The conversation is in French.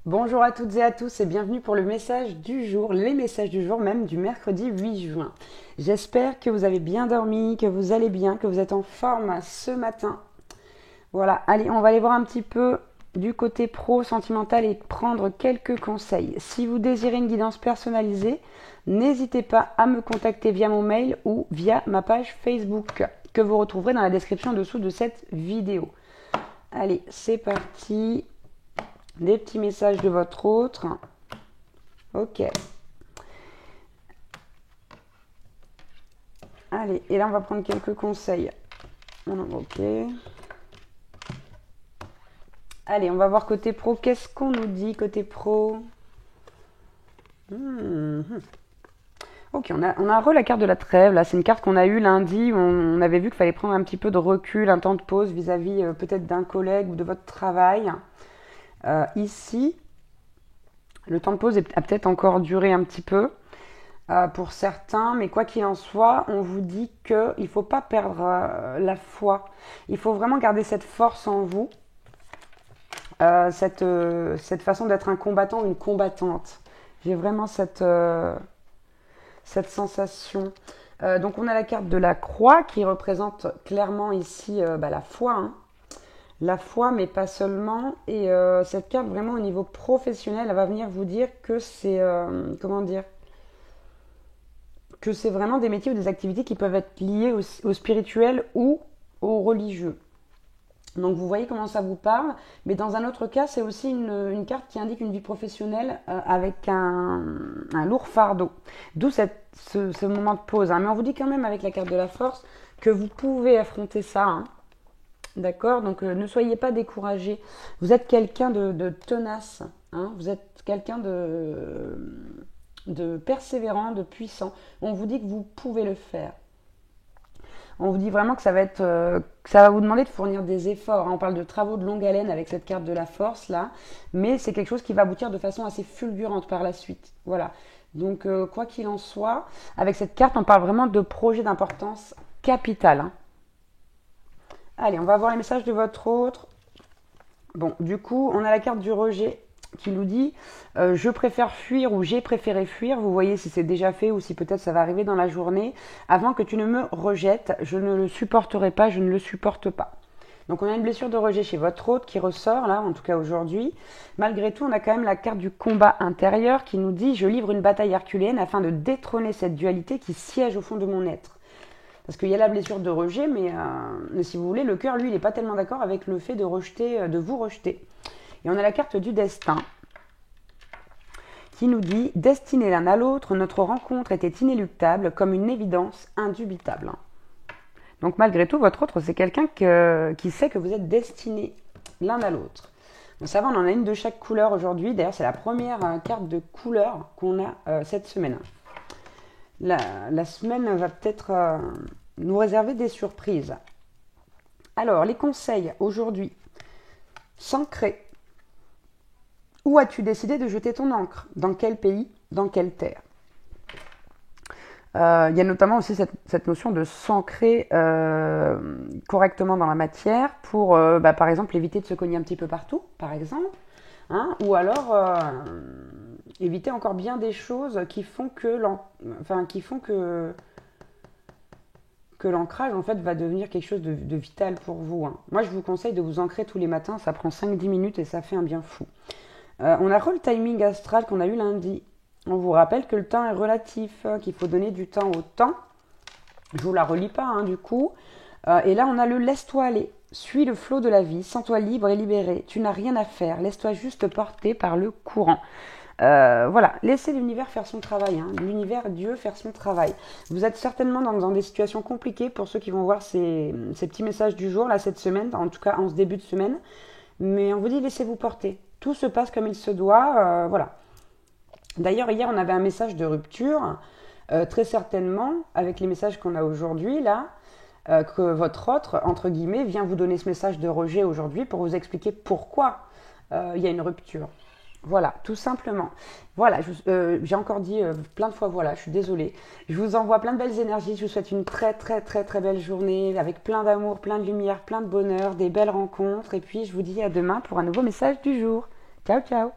Bonjour à toutes et à tous et bienvenue pour le message du jour, les messages du jour même du mercredi 8 juin. J'espère que vous avez bien dormi, que vous allez bien, que vous êtes en forme ce matin. Voilà, allez, on va aller voir un petit peu du côté pro sentimental et prendre quelques conseils. Si vous désirez une guidance personnalisée, n'hésitez pas à me contacter via mon mail ou via ma page Facebook que vous retrouverez dans la description dessous de cette vidéo. Allez, c'est parti. Des petits messages de votre autre. Ok. Allez, et là on va prendre quelques conseils. Ok. Allez, on va voir côté pro. Qu'est-ce qu'on nous dit côté pro? Ok, on a la carte de la trêve. Là, c'est une carte qu'on a eue lundi. Où on avait vu qu'il fallait prendre un petit peu de recul, un temps de pause vis-à-vis peut-être d'un collègue ou de votre travail. Ici, le temps de pause a peut-être encore duré un petit peu pour certains, mais quoi qu'il en soit, on vous dit qu'il ne faut pas perdre la foi. Il faut vraiment garder cette force en vous, cette façon d'être un combattant ou une combattante. J'ai vraiment cette sensation. Donc on a la carte de la croix qui représente clairement ici la foi, hein. La foi, mais pas seulement. Et cette carte, vraiment au niveau professionnel, elle va venir vous dire que c'est, comment dire, que c'est vraiment des métiers ou des activités qui peuvent être liées au spirituel ou au religieux. Donc vous voyez comment ça vous parle. Mais dans un autre cas, c'est aussi une carte qui indique une vie professionnelle avec un lourd fardeau. D'où ce moment de pause, hein. Mais on vous dit quand même avec la carte de la force que vous pouvez affronter ça, hein. D'accord. Donc ne soyez pas découragés. Vous êtes quelqu'un de tenace, hein. Vous êtes quelqu'un de persévérant, de puissant. On vous dit que vous pouvez le faire. On vous dit vraiment que ça va vous demander de fournir des efforts, hein. On parle de travaux de longue haleine avec cette carte de la force là, mais c'est quelque chose qui va aboutir de façon assez fulgurante par la suite. Voilà. Donc quoi qu'il en soit, avec cette carte, on parle vraiment de projets d'importance capitale, hein. Allez, on va voir les messages de votre autre. Bon, du coup, on a la carte du rejet qui nous dit je préfère fuir ou j'ai préféré fuir. Vous voyez si c'est déjà fait ou si peut-être ça va arriver dans la journée. Avant que tu ne me rejettes, je ne le supporterai pas, je ne le supporte pas. Donc on a une blessure de rejet chez votre autre qui ressort là, en tout cas aujourd'hui. Malgré tout, on a quand même la carte du combat intérieur qui nous dit je livre une bataille herculéenne afin de détrôner cette dualité qui siège au fond de mon être. Parce qu'il y a la blessure de rejet, mais si vous voulez, le cœur, lui, il n'est pas tellement d'accord avec le fait de rejeter, de vous rejeter. Et on a la carte du destin qui nous dit « Destinés l'un à l'autre, notre rencontre était inéluctable comme une évidence indubitable. » Donc malgré tout, votre autre, c'est quelqu'un qui sait que vous êtes destinés l'un à l'autre. Bon, ça va, on en a une de chaque couleur aujourd'hui. D'ailleurs, c'est la première carte de couleur qu'on a cette semaine. La semaine va peut-être nous réserver des surprises. Alors, les conseils aujourd'hui. S'ancrer. Où as-tu décidé de jeter ton encre? Dans quel pays? Dans quelle terre? Il y a notamment aussi cette notion de s'ancrer correctement dans la matière pour, par exemple, éviter de se cogner un petit peu partout, par exemple. Hein, ou alors éviter encore bien des choses qui font que l'ancrage en fait va devenir quelque chose de vital pour vous, hein. Moi je vous conseille de vous ancrer tous les matins, ça prend 5-10 minutes et ça fait un bien fou. On a le timing astral qu'on a eu lundi. On vous rappelle que le temps est relatif, qu'il faut donner du temps au temps. Je vous la relis pas, hein, du coup. Et là on a le laisse-toi aller. Suis le flot de la vie, sens-toi libre et libéré. Tu n'as rien à faire, laisse-toi juste porter par le courant. Voilà, laissez l'univers faire son travail, hein. L'univers, Dieu, faire son travail. Vous êtes certainement dans des situations compliquées pour ceux qui vont voir ces petits messages du jour, là, cette semaine, en tout cas en ce début de semaine. Mais on vous dit, laissez-vous porter. Tout se passe comme il se doit, voilà. D'ailleurs, hier, on avait un message de rupture, très certainement, avec les messages qu'on a aujourd'hui, là, que votre autre, entre guillemets, vient vous donner ce message de rejet aujourd'hui pour vous expliquer pourquoi il y a une rupture. Voilà, tout simplement. Voilà, j'ai encore dit plein de fois voilà, je suis désolée. Je vous envoie plein de belles énergies, je vous souhaite une très très très très belle journée avec plein d'amour, plein de lumière, plein de bonheur, des belles rencontres. Et puis je vous dis à demain pour un nouveau message du jour. Ciao ciao.